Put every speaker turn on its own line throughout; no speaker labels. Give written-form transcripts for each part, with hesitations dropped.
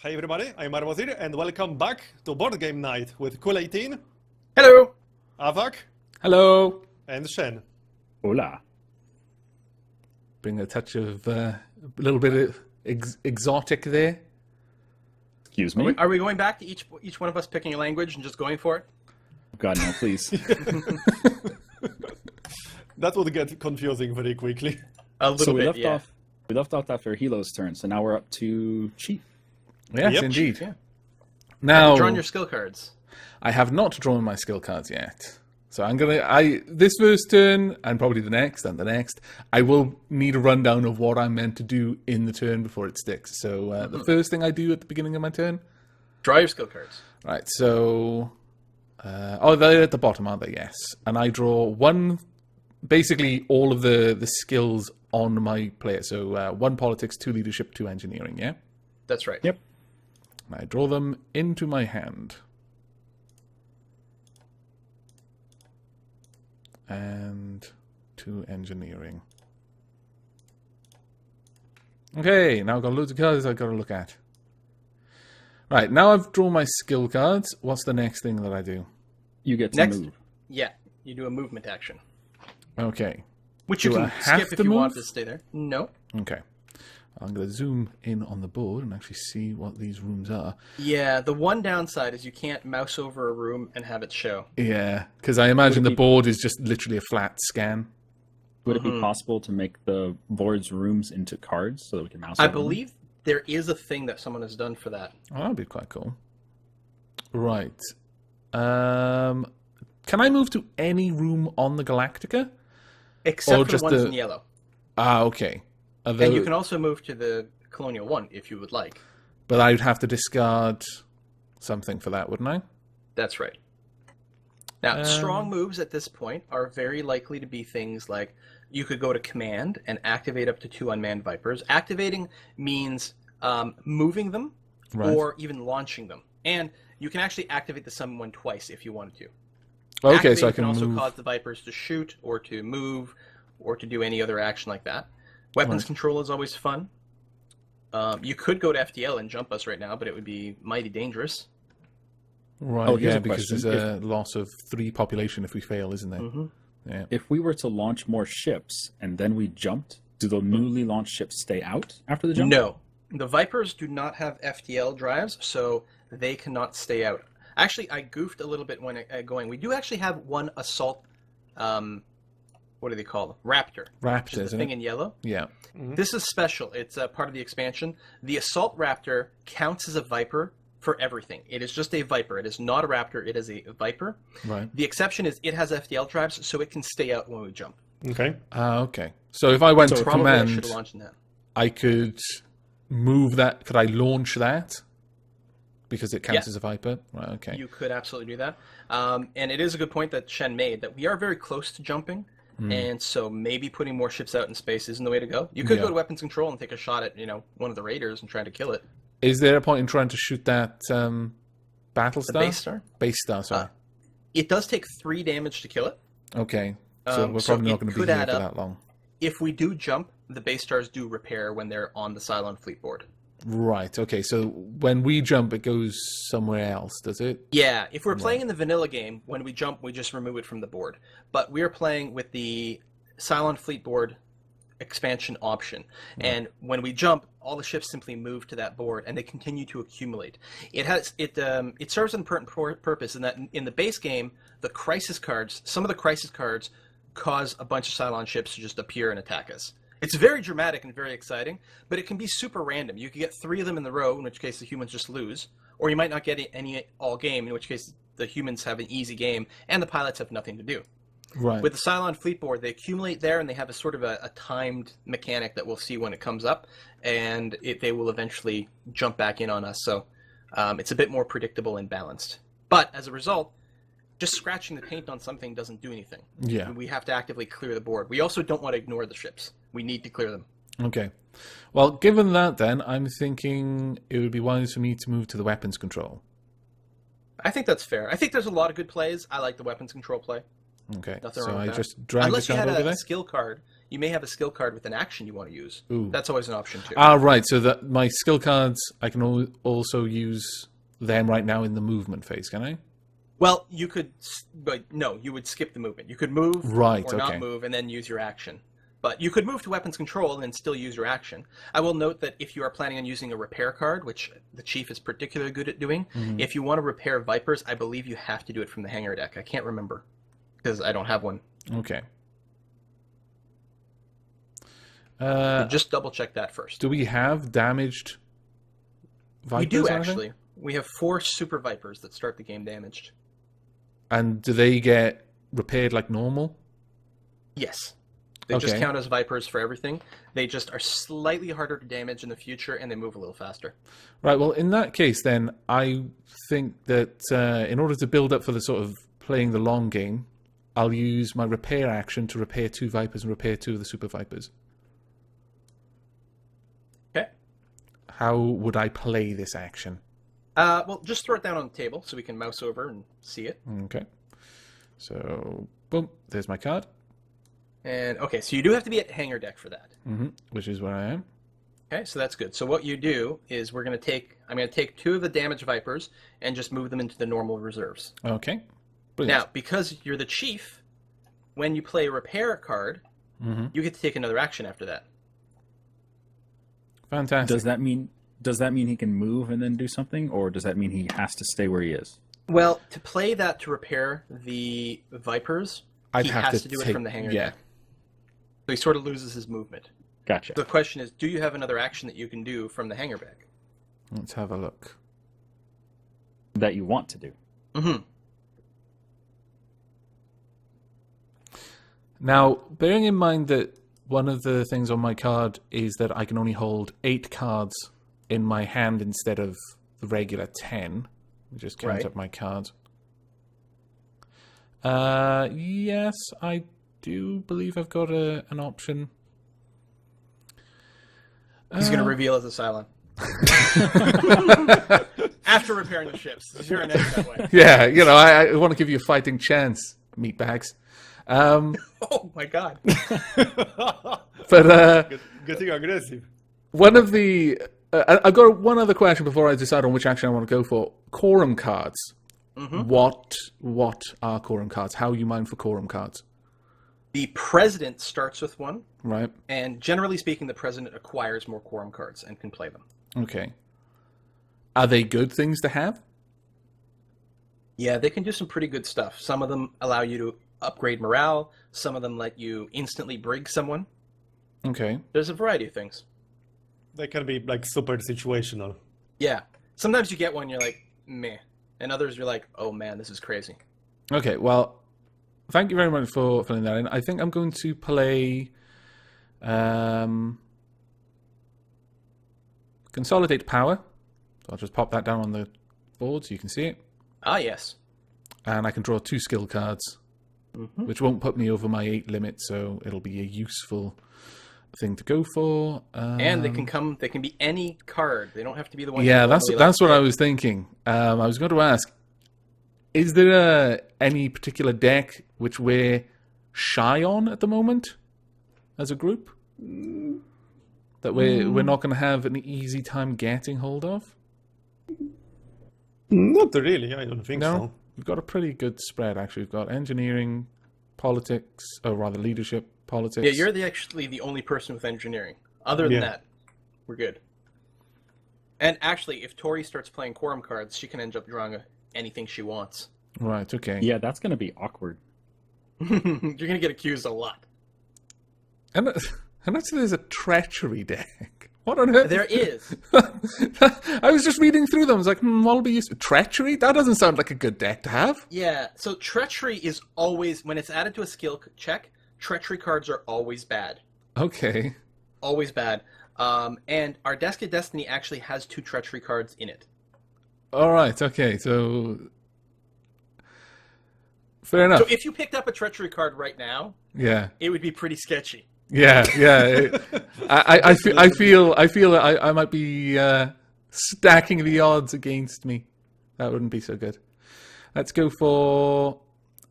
Hey everybody, I'm Marwazir, and welcome back to Boardgame Night with Cool18,
Hello!
Avak,
Hello.
and Shen.
Hola.
Bring a touch of a little bit of exotic there.
Excuse me?
Are we going back to each one of us picking a language and just going for it?
God, no, please.
That would get confusing very quickly.
A little
So we
bit,
left off after Helo's turn, so now we're up to Chief.
Yes,
Yep.
indeed.
Yeah. Have
Now,
you drawn your skill cards?
I have not drawn my skill cards yet. So this first turn, and probably the next, and the next, I will need a rundown of what I'm meant to do in the turn before it sticks. So the first thing I do at the beginning of my turn,
Draw your skill cards.
right, so, they're at the bottom, aren't they? Yes. And I draw basically all of the skills on my player. So 1 politics, 2 leadership, 2 engineering, yeah?
That's right.
Yep.
I draw them into my hand. And 2 engineering. Okay, now I've got loads of cards I've got to look at. Right, now I've drawn my skill cards. What's the next thing that I do?
You get to
Next.
move.
Yeah, you do a movement action.
Okay,
Which you
Do
can
I have
skip if
to
you want
move?
to stay there. No.
okay. I'm going to zoom in on the board and actually see what these rooms are.
Yeah, the one downside is you can't mouse over a room and have it show.
Yeah, because I imagine
Would it
the
be-
board is just literally a flat scan.
Would it be possible to make the board's rooms into cards so that we can mouse
I
over them?
believe there is a thing that someone has done for that.
Oh, that'd be quite cool. Right. Can I move to any room on the Galactica?
Except
Or
for the
just
ones
the-
in yellow.
Ah, okay.
And you can also move to the Colonial one if you would like.
But I'd have to discard something for that, wouldn't I?
That's right. Now, strong moves at this point are very likely to be things like you could go to command and activate up to 2 unmanned Vipers. Activating means moving them
Right.
or even launching them. And you can actually activate the summon one twice if you wanted to.
Okay, so I
Activating
can
also
move.
cause the Vipers to shoot or to move or to do any other action like that. Weapons
Right.
control is always fun. You could go to FTL and jump us right now, but it would be mighty dangerous.
Right,
Oh, here's
yeah,
a
because
question.
there's a loss of 3 population if we fail, isn't there?
Mm-hmm.
Yeah.
If we were to launch more ships and then we jumped, do the newly launched ships stay out after the jump?
No. The Vipers do not have FTL drives, so they cannot stay out. Actually, I goofed a little bit when going. We do actually have one assault, what do they call them? Raptor. Which
Raptor,
is the
isn't
thing
it?
in yellow.
Yeah.
This is special. It's part of the expansion. The Assault Raptor counts as a Viper for everything. It is just a Viper. It is not a Raptor. It is a Viper.
Right.
The exception is it has FTL drives, so it can stay out when we jump.
Okay.
Okay. So if I went
So
to
Probably I should
command,
have launched in that.
I could move that. Could I launch that? Because it counts
Yeah.
as a Viper? Right, okay.
You could absolutely do that. And it is a good point that Shen made, that we are very close to jumping, and so maybe putting more ships out in space isn't the way to go. You could
Yeah.
go to weapons control and take a shot at, one of the raiders and try to kill it.
Is there a point in trying to shoot that
The
Battlestar?
base star.
Base Star, sorry.
It does take 3 damage to kill it.
Okay. So we're
so
probably not
it
going to be
could
here
add
for
up.
that long.
If we do jump, the base stars do repair when they're on the Cylon fleet board.
Right, okay. So when we jump, it goes somewhere else, does it?
Yeah, if we're playing in the vanilla game, when we jump, we just remove it from the board. But we're playing with the Cylon fleet board expansion option. And when we jump, all the ships simply move to that board and they continue to accumulate. It serves an important purpose in that in the base game, the crisis cards, some of the crisis cards cause a bunch of Cylon ships to just appear and attack us. It's very dramatic and very exciting, but it can be super random. You could get 3 of them in the row, in which case the humans just lose, or you might not get any all game, in which case the humans have an easy game and the pilots have nothing to do.
Right.
With the Cylon fleet board, they accumulate there, and they have a sort of a timed mechanic that we'll see when it comes up, and they will eventually jump back in on us. So it's a bit more predictable and balanced. But as a result, just scratching the paint on something doesn't do anything.
Yeah.
We have to actively clear the board. We also don't want to ignore the ships. We need to clear them.
Okay. Well, given that then, I'm thinking it would be wise for me to move to the weapons control.
I think that's fair. I think there's a lot of good plays. I like the weapons control play.
Okay.
Nothing
So
wrong with
I
that.
just drag
Unless
the
you
card
had
over
a
there?
skill card. you may have a skill card with an action you want to use.
Ooh.
That's always an option too.
Ah, right. So that my skill cards, I can also use them right now in the movement phase, can I?
Well, you could, but no, you would skip the movement. You could move
Right,
or
okay.
not move and then use your action. But you could move to weapons control and still use your action. I will note that if you are planning on using a repair card, which the Chief is particularly good at doing, if you want to repair Vipers, I believe you have to do it from the hangar deck. I can't remember because I don't have one.
Okay.
So just double check that first.
Do we have damaged Vipers?
We do,
or anything?
actually. We have 4 Super Vipers that start the game damaged.
And do they get repaired like normal?
Yes. They just
Okay.
count as Vipers for everything. They just are slightly harder to damage in the future, and they move a little faster.
Right, well, in that case, then, I think that in order to build up for the sort of playing the long game, I'll use my repair action to repair 2 Vipers and repair 2 of the Super Vipers.
Okay.
How would I play this action?
Well, just throw it down on the table so we can mouse over and see it.
Okay. So, boom, there's my card.
And, okay, so you do have to be at hangar deck for that.
Which is where I am.
Okay, so that's good. So what you do is I'm going to take 2 of the damaged Vipers and just move them into the normal reserves.
Okay. Brilliant.
Now, because you're the Chief, when you play a repair card, you get to take another action after that.
Fantastic.
Does that mean he can move and then do something, or does that mean he has to stay where he is?
Well, to play that to repair the Vipers,
I'd
he
have
has
to
to do it
take-
from the hangar
yeah.
deck. So he sort of loses his movement.
Gotcha.
The question is, do you have another action that you can do from the hangar deck?
Let's have a look.
That you want to do.
Now, bearing in mind that one of the things on my card is that I can only hold 8 cards in my hand instead of the regular 10. Let me just count
Right.
up my cards. Yes, I do believe I've got an option.
He's going to reveal as a Cylon. After repairing the ships. You're an egg that way.
Yeah, you know, I want to give you a fighting chance, meatbags.
Oh my god.
But
Getting aggressive.
one of the... I've got one other question before I decide on which action I want to go for. Quorum cards. What are quorum cards? How are you mind for quorum cards?
The president starts with one,
Right.
and generally speaking, the president acquires more quorum cards and can play them.
Okay. Are they good things to have?
Yeah, they can do some pretty good stuff. Some of them allow you to upgrade morale. Some of them let you instantly brig someone.
Okay.
There's a variety of things.
They can be like super situational.
Yeah. Sometimes you get one, you're like, meh. And others, you're like, oh man, this is crazy.
Okay, well, thank you very much for filling that in. I think I'm going to play Consolidate Power. So I'll just pop that down on the board so you can see it.
Ah, yes.
And I can draw 2 skill cards, which won't put me over my 8 limit, so it'll be a useful thing to go for.
And they can be any card. They don't have to be the one.
Yeah,
you
that's
normally
what I
like.
was thinking. I was going to ask, is there any particular deck which we're shy on at the moment as a group? That we're not going to have an easy time getting hold of?
Not really, I don't think
No?
so.
We've got a pretty good spread, actually. We've got engineering, politics, or rather leadership, politics.
Yeah, you're actually the only person with engineering. Other than
Yeah.
that, we're good. And actually, if Tori starts playing quorum cards, she can end up drawing anything she wants.
Right, okay.
Yeah, that's going to be awkward.
You're going to get accused a lot.
And actually there's a treachery deck. What on earth?
There is.
I was just reading through them. I was like, what'll be useful? Treachery? That doesn't sound like a good deck to have.
Yeah, so treachery is always, when it's added to a skill check, treachery cards are always bad.
Okay.
Always bad. And our Desk of Destiny actually has 2 treachery cards in it.
All right, okay, so... Fair enough.
So if you picked up a treachery card right now,
Yeah.
it would be pretty sketchy.
Yeah. I feel that I might be stacking the odds against me. That wouldn't be so good. Let's go for...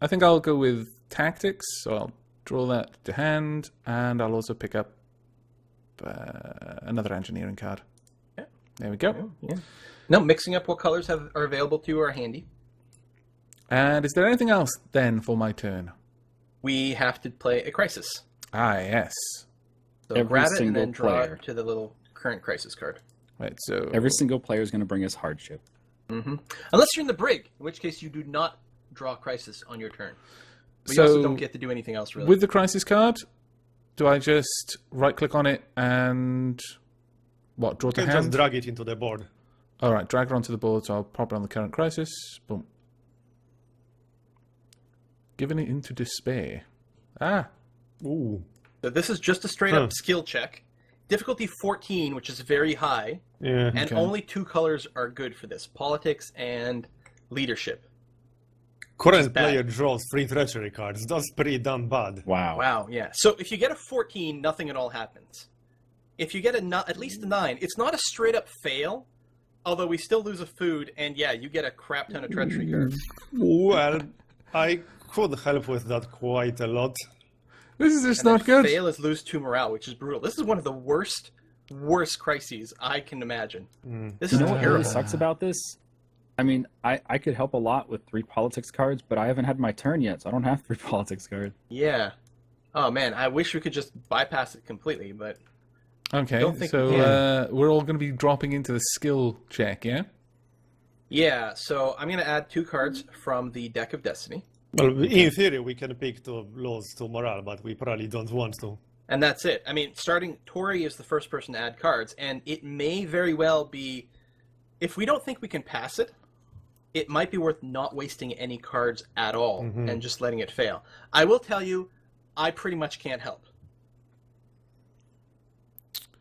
I think I'll go with tactics. Well, Draw that to hand, and I'll also pick up another engineering card.
Yeah.
There we go.
Yeah. No, mixing up what colors are available to you are handy.
And is there anything else then for my turn?
We have to play a crisis.
Ah, yes.
So
Every
grab it and
single
then draw
player.
it to the little current crisis card.
Right, so...
Every single player is going to bring us hardship.
Mm-hmm. Unless you're in the brig, in which case you do not draw crisis on your turn. But
So,
you also don't get to do anything else, really.
with the crisis card, do I just right-click on it and... What, draw
You
to
can
hand?
just drag it into the board.
All right, drag it onto the board, so I'll pop it on the current crisis. Boom. Giving it into despair. Ah,
Ooh.
So this is just a straight-up skill check. Difficulty 14, which is very high.
Yeah.
And
Okay.
only 2 colors are good for this. Politics and leadership.
Current
bad.
player draws 3 treachery cards. That's pretty damn bad.
Wow.
Wow, yeah. So if you get a 14, nothing at all happens. If you get at least a 9, it's not a straight-up fail, although we still lose a food, and yeah, you get a crap ton of treachery cards.
Well, I could help with that quite a lot.
this is just
And then
not good.
fail is lose 2 morale, which is brutal. This is one of the worst crises I can imagine. This
You
is
know what
terrible.
really sucks about this? I mean, I could help a lot with 3 politics cards, but I haven't had my turn yet, so I don't have 3 politics cards.
Yeah. Oh man, I wish we could just bypass it completely, but
Okay,
Don't think
so
we
we're all going to be dropping into the skill check, yeah?
yeah. So I'm gonna add 2 cards from the deck of destiny,
Well, in theory, we can pick to lose to morale, but we probably don't want to.
and that's it. I mean, Tori is the first person to add cards, and it may very well be, if we don't think we can pass it, it might be worth not wasting any cards at all and just letting it fail. I will tell you, I pretty much can't help.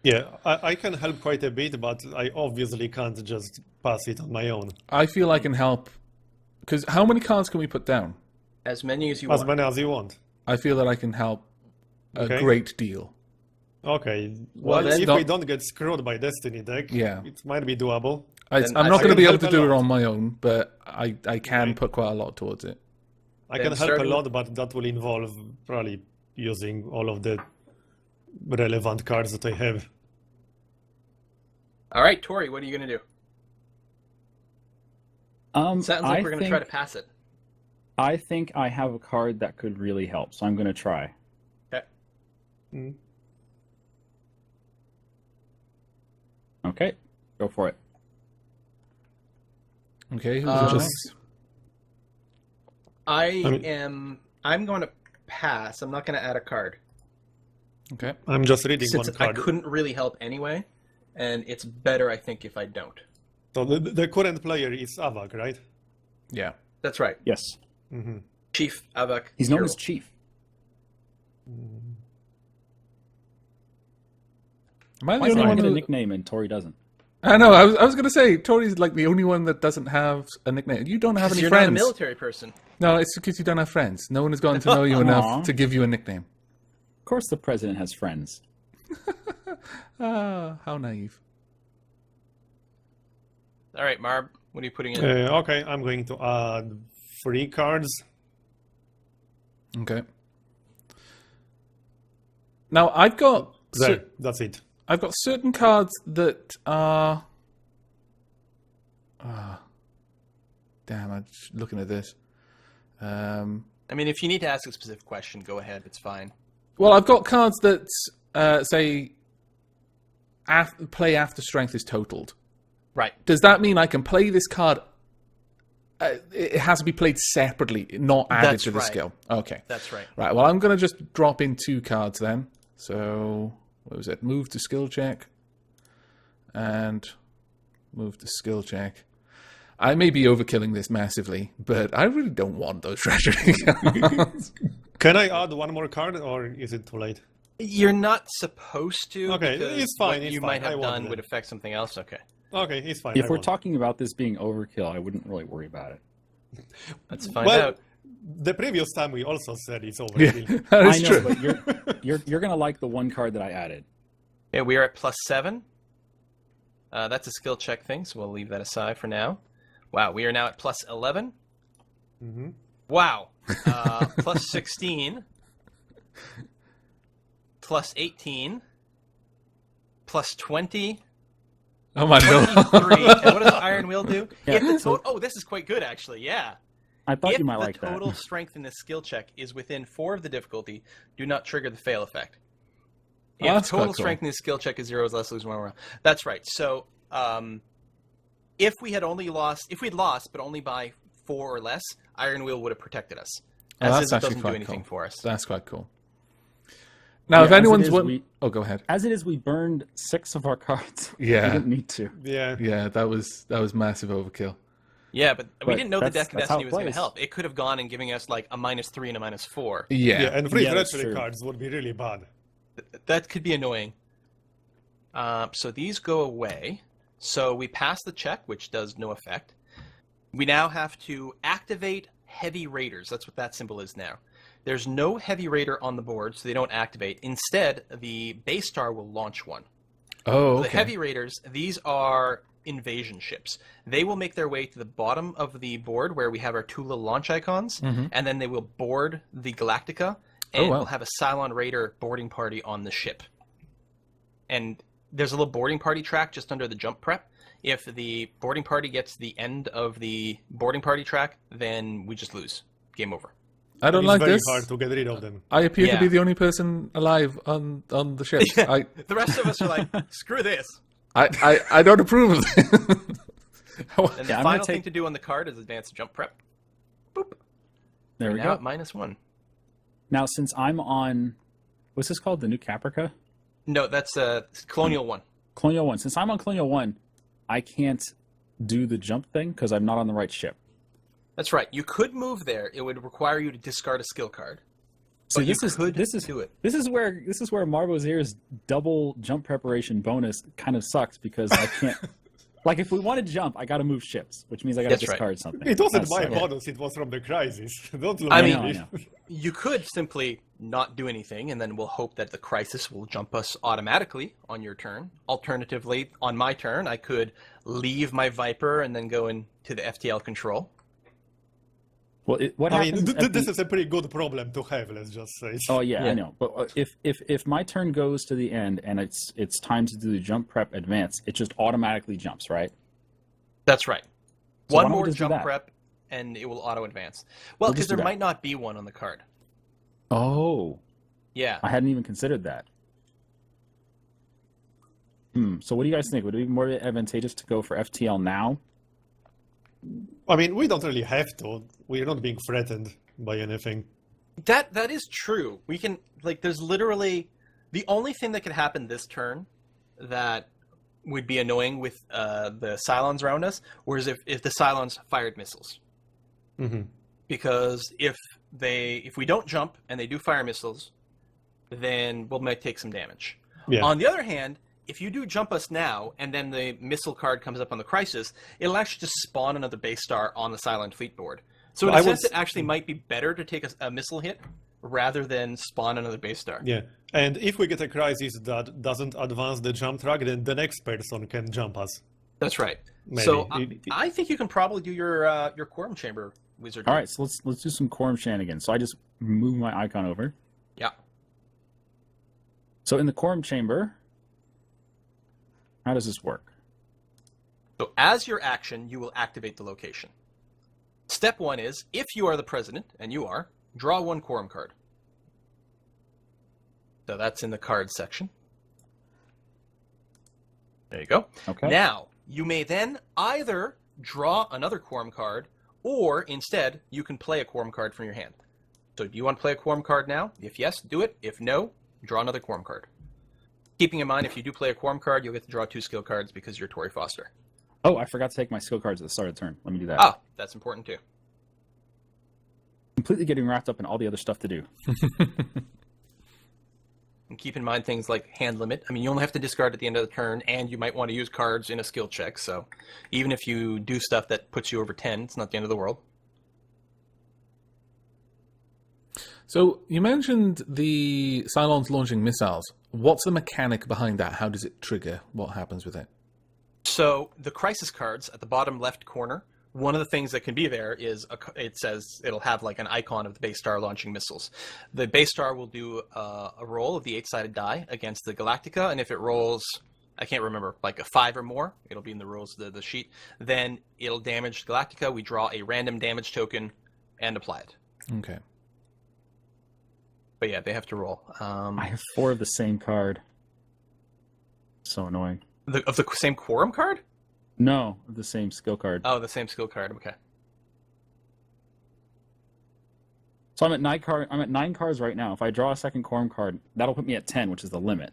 Yeah, I can help quite a bit, but I obviously can't just pass it on my own.
I feel I can help. Because how many cards can we put down?
As many as you
As
want.
many as you want.
I feel that I can help a
Okay.
great deal.
Okay.
Well,
Well,
then
if
not-
we don't get screwed by Destiny deck,
Yeah.
it might be doable.
Then
I'm
I
not
think
going to be
I
able
can
to do
help
it
a
on my own, but I can
Okay.
put quite a lot towards it.
I
Then
can help a
starting
lot, but that will involve probably using all of the relevant cards that I have.
All right, Tori, what are you gonna do? Sounds like
I
we're gonna
think,
try to pass it.
I think I have a card that could really help, so I'm going to try.
Okay.
Okay, go for it.
Okay, who's
Um,
next?
I'm going to pass. I'm not going to add a card
Okay.
I'm just reading
since
one
I
card.
couldn't really help anyway, and it's better, I think, if I don't.
So the current player is Avak, right?
Yeah.
That's right,
Yes,
Chief Avak.
he's known
Hero.
as Chief.
Am I the
Why does
only
he
one
get a
who...
nickname and Tori doesn't?
I know, I was going to say, Tori's like the only one that doesn't have a nickname. You don't have
'Cause
any
you're
friends.
not a military person.
No, it's because you don't have friends. No one has gotten to know you enough
Aw.
to give you a nickname.
Of course the president has friends.
Ah, how naive.
All right, Marb, what are you putting in?
Okay, I'm going to add 3 cards.
Okay. Now, I've got...
There, that's it.
I've got certain cards that are... damn, I'm just looking at this.
I mean, if you need to ask a specific question, go ahead. It's fine.
Well, I've got cards that say play after strength is totaled.
Right.
Does that mean I can play this card? It has to be played separately, not added
That's
to the
right.
skill. Okay.
That's right.
Right, well, I'm going to just drop in 2 cards then. So, what was it? Move to skill check. And move to skill check. I may be overkilling this massively, but I really don't want those treasury cards.
Can I add 1 more card, or is it too late?
You're not supposed to.
Okay,
because
it's fine,
What
it's
you
fine.
might
I
have
won't
done
do
would
that.
affect something else. Okay.
Okay, it's fine.
If
I
we're
won't.
talking about this being overkill, I wouldn't really worry about it.
Let's find
Well,
out.
the previous time we also said it's
Yeah,
overkill.
that
I
is
know,
true.
but you're gonna like the 1 card that I added.
Okay, we are at +7. That's a skill check thing, so we'll leave that aside for now. Wow, we are now at +11.
Mhm.
Wow. +16. Plus 18. Plus 20.
Oh my god.
23. And what does the Iron Wheel do?
Yeah,
If the
so-
oh, this is quite good, actually. Yeah.
I thought
If
you might
the
like that.
total strength in this skill check is within 4 of the difficulty, do not trigger the fail effect.
Oh,
If
that's quite
total
cool.
strength in this skill check is 0, let's lose 1 round. That's right. So, if we had lost, but only by 4 or less, Iron Wheel would have protected us.
Oh,
As
that's
is, it
actually
doesn't do
quite
anything
cool.
for us.
That's quite cool. Now,
Yeah,
if
as it
anyone's
is,
oh, go ahead.
As it is, we burned 6 of our cards.
Yeah.
We didn't need to.
Yeah.
Yeah, that was massive overkill.
Yeah, but we
But
didn't know the
that's-
Death of
that's how
Destiny
it
was going to
plays.
help. It could have gone and giving us like a -3 and a -4.
Yeah.
Yeah, and free
Yeah, that's
treachery
true.
cards would be really bad.
That could be annoying. So these go away. So we pass the check, which does no effect. We now have to activate Heavy Raiders. That's what that symbol is now. There's no Heavy Raider on the board, so they don't activate. Instead, the base star will launch one.
Oh, okay.
The Heavy Raiders, these are invasion ships. They will make their way to the bottom of the board where we have our 2 little launch icons, and then they will board the Galactica, and
wow.
we'll have a Cylon Raider boarding party on the ship. And there's a little boarding party track just under the jump prep. If the boarding party gets the end of the boarding party track, then we just lose. Game over.
I don't
It's
like
very
this.
hard to get rid of them.
I appear to
Yeah.
be the only person alive on the ship.
The rest of us are like, screw this.
I don't approve of this.
And the
Yeah, I'm gonna
final thing
take-
to do on the card is advance jump prep. Boop.
There we
Now
go.
at -1.
Now, since I'm on, what's this called? The new Caprica?
No, that's Colonial 1.
Colonial 1. Since I'm on Colonial 1, I can't do the jump thing because I'm not on the right ship.
That's right. You could move there. It would require you to discard a skill card.
So
But you
this is
could
this is
do it.
This is where Marbozier's double jump preparation bonus kind of sucks because I can't. Like, if we want to jump, I got to move ships, which means I got to
That's right.
discard something.
It wasn't
That's
my
sucks.
bonus, it was from the crisis. Don't look
I
at
mean-
me.
I know.
You could simply not do anything, and then we'll hope that the crisis will jump us automatically on your turn. Alternatively, on my turn, I could leave my Viper and then go into the FTL control.
Well, what
I mean,
happens? at
this
the-
is a pretty good problem to have, let's just say.
Oh yeah,
Yeah.
I know. But if my turn goes to the end and it's time to do the jump prep advance, it just automatically jumps, right?
That's right.
So why
One
don't we
more
just do
jump
that?
prep, and it will auto-advance. Well,
We'll
because
just do
there
that.
might not be one on the card.
Oh,
Yeah.
I hadn't even considered that. So what do you guys think? Would it be more advantageous to go for FTL now?
I mean, we don't really have to. We're not being threatened by anything.
That is true. We can, like, there's literally the only thing that could happen this turn that would be annoying with the Cylons around us was if the Cylons fired missiles.
Hmm.
Because if we don't jump and they do fire missiles, then we might take some damage.
Yeah.
On the other hand, if you do jump us now and then the missile card comes up on the crisis, it'll actually just spawn another base star on the Cylon fleet board. So in
I
a sense,
was-
it actually might be better to take a missile hit rather than spawn another base star.
Yeah. And if we get a crisis that doesn't advance the jump track, then the next person can jump us.
That's right.
Maybe.
So I think you can probably do your quorum chamber wizard.
All right, so let's do some quorum shenanigans. So I just move my icon over.
Yeah.
So in the quorum chamber, how does this work?
So as your action, you will activate the location. Step 1 is, if you are the president, and you are, draw 1 quorum card. So that's in the cards section. There you go.
Okay.
Now, you may then either draw another quorum card, or instead, you can play a quorum card from your hand. So do you want to play a quorum card now? If yes, do it. If no, draw another quorum card. Keeping in mind, if you do play a quorum card, you'll get to draw 2 skill cards because you're Tory Foster.
Oh, I forgot to take my skill cards at the start of the turn. Let me do that.
Ah, that's important too.
Completely getting wrapped up in all the other stuff to do.
And keep in mind things like hand limit. I mean, you only have to discard at the end of the turn, and you might want to use cards in a skill check. So even if you do stuff that puts you over 10, it's not the end of the world.
So you mentioned the Cylons launching missiles. What's the mechanic behind that? How does it trigger? What happens with it?
So the crisis cards at the bottom left corner one of the things that can be there is it says it'll have like an icon of the base star launching missiles. The base star will do a roll of the 8-sided die against the Galactica, and if it rolls, I can't remember, like a 5 or more, it'll be in the rules of the sheet, then it'll damage the Galactica. We draw a random damage token and apply it.
Okay.
But yeah, they have to roll.
I have 4 of the same card. So annoying.
Of the same quorum card?
No, of the same skill card.
Oh, the same skill card. Okay.
So I'm at 9 cards right now. If I draw a second quorum card, that'll put me at 10, which is the limit.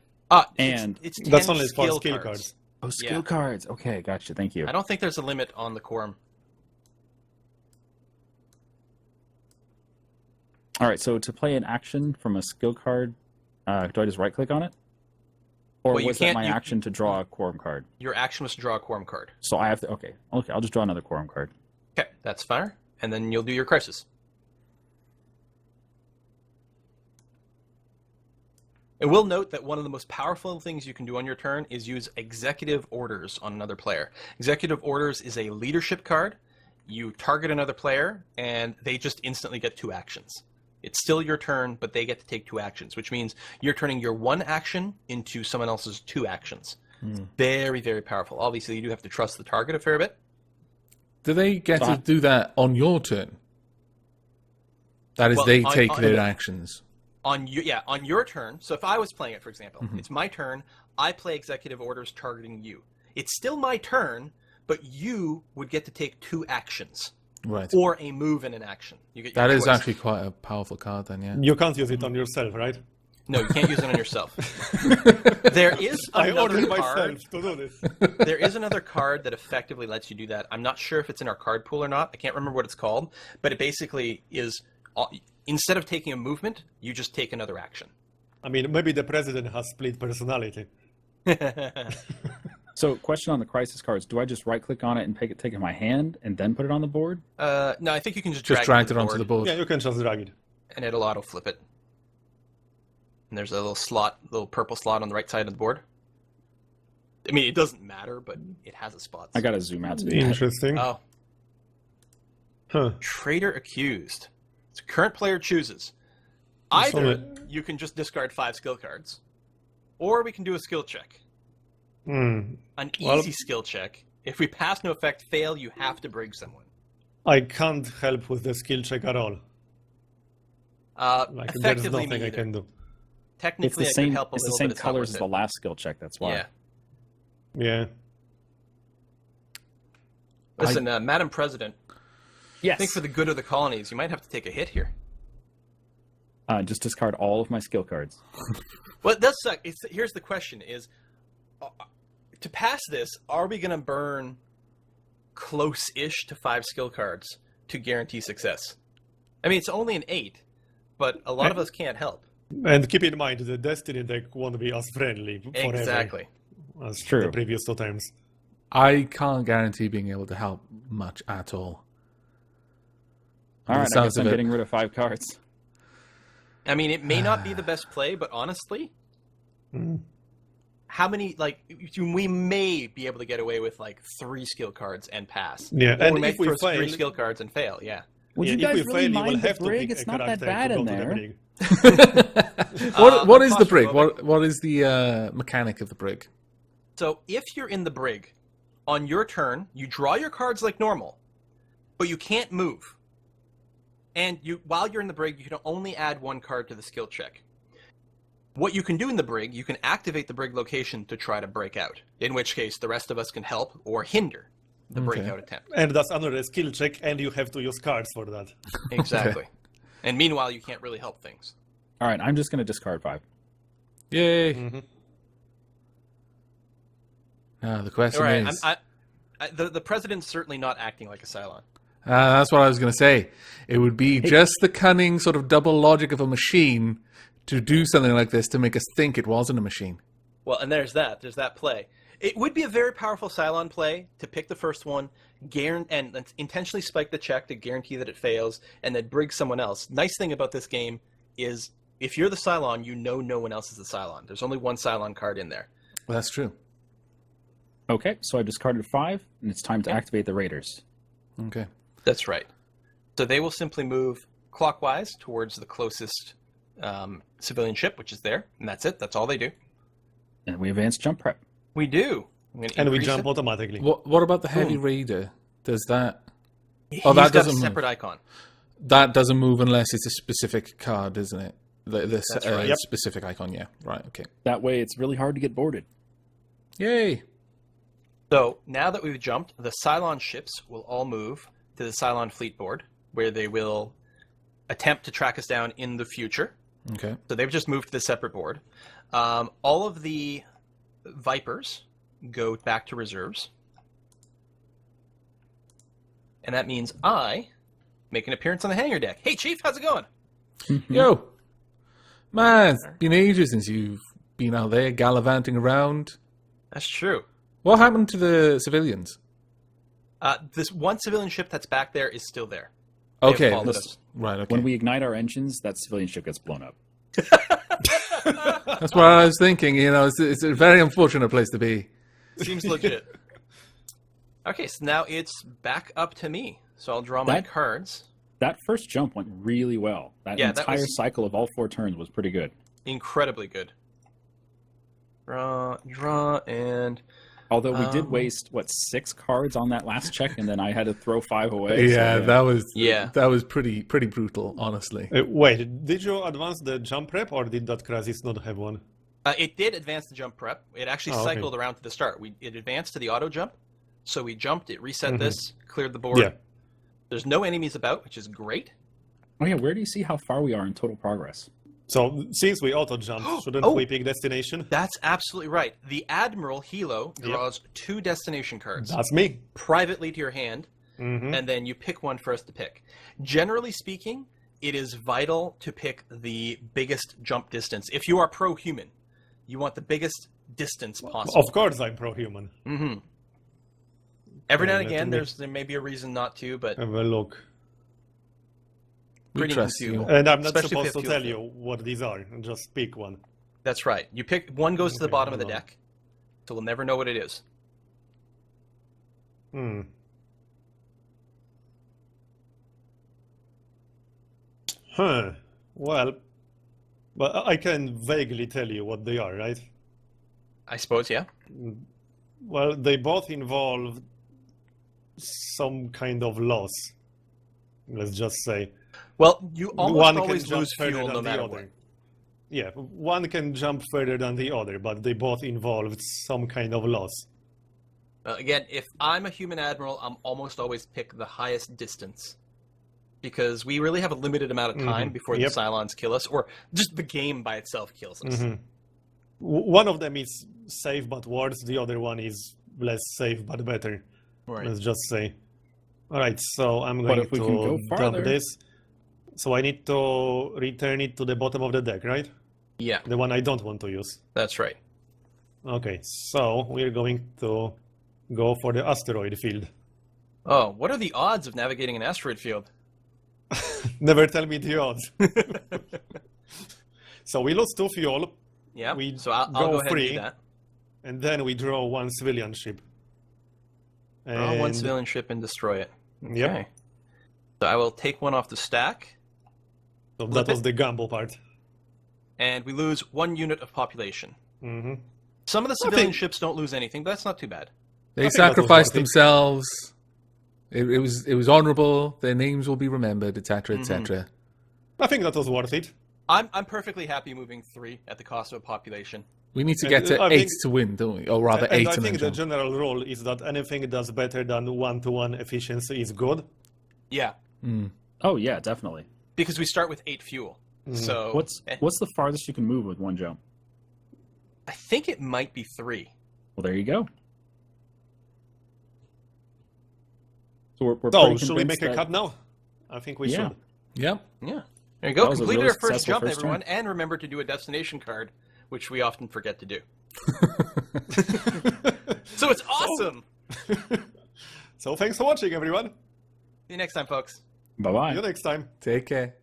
And it's 10
That's only for
skill
skill
cards.
cards.
Oh, skill cards. Okay, gotcha. Thank you.
I don't think there's a limit on the quorum.
All right, so to play an action from a skill card, do I just right-click on it? Or
Well, you
was that
can't-
my
you-
action to draw a quorum card?
Your action was to draw a quorum card.
So I have to... Okay, I'll just draw another quorum card.
Okay, that's fine. And then you'll do your crisis. And we'll note that one of the most powerful things you can do on your turn is use executive orders on another player. Executive orders is a leadership card. You target another player, and they just instantly get 2 actions. It's still your turn, but they get to take 2 actions, which means you're turning your 1 action into someone else's 2 actions. Very, very powerful. Obviously, you do have to trust the target a fair bit.
Do they get to do that on your turn? That is,
Well,
they
on-
take
on-
their actions.
On your turn. So if I was playing it, for example, it's my turn. I play executive orders targeting you. It's still my turn, but you would get to take 2 actions
Right.
or a move and an action. You get your
That is
choice.
actually quite a powerful card then, yeah.
You can't use it on yourself, right?
No, you can't use it on yourself. There is
I
another
ordered
card.
myself to do this.
There is another card that effectively lets you do that. I'm not sure if it's in our card pool or not. I can't remember what it's called, but it basically is instead of taking a movement, you just take another action.
I mean, maybe the president has split personality.
So question on the crisis cards. Do I just right-click on it and take it in my hand and then put it on the board?
No, I think you can just
Just
drag
dragged it onto the board.
Yeah, you can just drag it.
and it'll auto flip it. And there's a little slot, little purple slot on the right side of the board. I mean, it doesn't matter, but it has a spot.
I gotta zoom out to do that.
Interesting.
Oh,
Huh.
traitor accused. So current player chooses.
It's
Either
only-
you can just discard 5 skill cards, or we can do a skill check.
Hmm.
An
Well-
easy skill check. If we pass no effect, fail, you have to brig someone.
I can't help with the skill check at all. Like, there's
Effectively,
nothing
me
I
either.
can do.
It's
Technically,
the
I
same.
could help a
It's the
little
same
bit. It's not
colors
worth
as the
it.
last skill check. That's why.
Yeah.
Yeah.
Listen, Madam President,
Yes.
I think for the good of the colonies, you might have to take a hit here.
Just discard all of my skill cards.
Well, it does suck. Here's the question: is to pass this, are we going to burn close-ish to 5 skill cards to guarantee success? I mean, it's only an 8, but a lot of us can't help.
And keep in mind, the Destiny deck won't be as friendly forever
Exactly.
as
True.
the previous 2 times.
I can't guarantee being able to help much at all.
All right, I
sounds
guess
of
I'm
it.
getting rid of 5 cards.
I mean, it may not be the best play, but honestly, how many, like, we may be able to get away with, like, 3 skill cards and pass.
Yeah,
Or
and
we may
if we
throw 3
fail-
skill cards and fail, yeah.
Would
Yeah,
you guys
if we
really
fail, you will
mind the
have to
brig?
pick
It's
a
not that
character
bad
to go
in
to the
there.
brig.
What is
I'm
the brig?
claustrophobic.
What is the mechanic of the brig?
So if you're in the brig, on your turn, you draw your cards like normal, but you can't move. And while you're in the brig, you can only add 1 card to the skill check. What you can do in the brig, you can activate the brig location to try to break out, in which case the rest of us can help or hinder the breakout attempt.
And that's another skill check, and you have to use cards for that.
Exactly. And meanwhile, you can't really help things.
All right, I'm just going to discard 5.
Yay! Now the question
All right,
is...
the president's certainly not acting like a Cylon.
That's what I was going to say. It would be just the cunning sort of double logic of a machine to do something like this to make us think it wasn't a machine.
Well, and there's that play. It would be a very powerful Cylon play to pick the first one, and intentionally spike the check to guarantee that it fails, and then brig someone else. Nice thing about this game is if you're the Cylon, you know no one else is the Cylon. There's only 1 Cylon card in there.
Well, that's true.
Okay, so I've discarded 5, and it's time to activate the Raiders.
Okay.
That's right. So they will simply move clockwise towards the closest civilian ship, which is there, and that's it. That's all they do.
And we advance jump prep.
We do. I'm gonna
And we
increase
jump
it.
automatically.
What about the heavy
Boom.
raider? Does that?
He's
Oh, that
got a
doesn't
separate
move.
icon.
That doesn't move unless it's a specific card, isn't it? The
That's right.
Yep.
specific icon. Yeah. Right. Okay.
That way, it's really hard to get boarded.
Yay.
So now that we've jumped, the Cylon ships will all move to the Cylon fleet board, where they will attempt to track us down in the future.
Okay.
So they've just moved to the separate board. All of the Vipers go back to reserves. And that means I make an appearance on the hangar deck. Hey, Chief, how's it going?
Yo, man, it's been ages since you've been out there gallivanting around.
That's true.
What happened to the civilians?
This one civilian ship that's back there is still there. They have
Okay,
followed
let's-
us.
right. Okay,
When we ignite our engines, that civilian ship gets blown up.
that's what I was thinking. You know, it's a very unfortunate place to be.
Seems legit. Okay, so now it's back up to me. So I'll draw my
That-
cards.
That first jump went really well. That
Yeah, that
entire
was-
cycle of all 4 turns was pretty good.
Incredibly good. Draw, and
Although we did waste 6 cards on that last check, and then I had to throw 5 away.
Yeah,
so,
that was pretty brutal, honestly.
Wait, did you advance the jump prep, or did that crisis not have one?
it did advance the jump prep. It actually
Oh, okay.
cycled around to the start. It advanced to the auto jump. So we jumped, it reset this, cleared the board.
Yeah.
There's no enemies about, which is great.
Oh yeah, where do you see how far we are in total progress?
So since we auto jump, shouldn't
Oh.
we pick destination?
That's absolutely right. The Admiral Hilo draws 2 destination cards
That's me.
privately to your hand,
Hmm.
and then you pick one for us to pick. Generally speaking, it is vital to pick the biggest jump distance. If you are pro-human, you want the biggest distance possible.
Of course, I'm pro-human.
Mm-hmm. Every now and
let
again,
me-
there may be a reason not to, but
Have a look.
We
pretty
trust you.
conceivable.
And I'm not
Especially
supposed to
if you
tell
feel-
you what these are. Just pick one.
That's right. You pick one goes to the
Okay,
bottom of the
hold on.
deck, so we'll never know what it is.
Hmm. Huh. Well, but I can vaguely tell you what they are, right?
I suppose, yeah.
Well, they both involve some kind of loss. Let's just say.
Well, you almost
One can
always
jump
lose
further
fuel
than
no
the
matter
other.
what.
Yeah, one can jump further than the other, but they both involve some kind of loss.
Again, if I'm a human admiral, I'm almost always pick the highest distance. Because we really have a limited amount of time before
Yep.
the Cylons kill us, or just the game by itself kills us.
One of them is safe but worse, the other one is less safe but better.
Right.
Let's just say. Alright, so I'm
But
going
if we can go
to
farther-
dump this. So I need to return it to the bottom of the deck, right?
Yeah,
The one I don't want to use.
that's right.
Okay, so we're going to go for the asteroid field.
Oh, what are the odds of navigating an asteroid field?
Never tell me the odds. So we lose 2 fuel,
Yeah,
We
so I'll
go
go ahead
free.
and do that.
and then we draw 1 civilian ship.
Draw one
And-
civilian ship and destroy it.
Yep.
Okay. So I will take one off the stack,
So
Flip
that was
it.
the gamble part.
and we lose 1 unit of population.
Hmm.
Some of the
I
civilian
think-
ships don't lose anything, but that's not too bad.
They
think that was
sacrificed
worth it.
themselves. It was honorable. Their names will be remembered, etc., etc.
I think that was worth it.
I'm perfectly happy moving 3 at the cost of a population.
We need to
And,
get to
I
8
think-
to win, don't we? Or rather,
And
8
I
to
think the
win.
general rule is that anything that's better than 1-to-1 efficiency is good.
Yeah,
Oh yeah, definitely.
because we start with 8 fuel. So
What's the farthest you can move with one jump?
I think it might be 3.
Well, there you go. So we're
So,
pretty
should we
convinced
make a
that-
cut now? I think we
Yeah.
should.
Yep.
Yeah. There you go.
That was a
Completed
really
our first
successful
jump,
first
everyone,
turn.
and remember to do a destination card, which we often forget to do. So it's awesome.
So thanks for watching, everyone.
See you next time, folks.
Bye-bye.
See you next time.
Take care.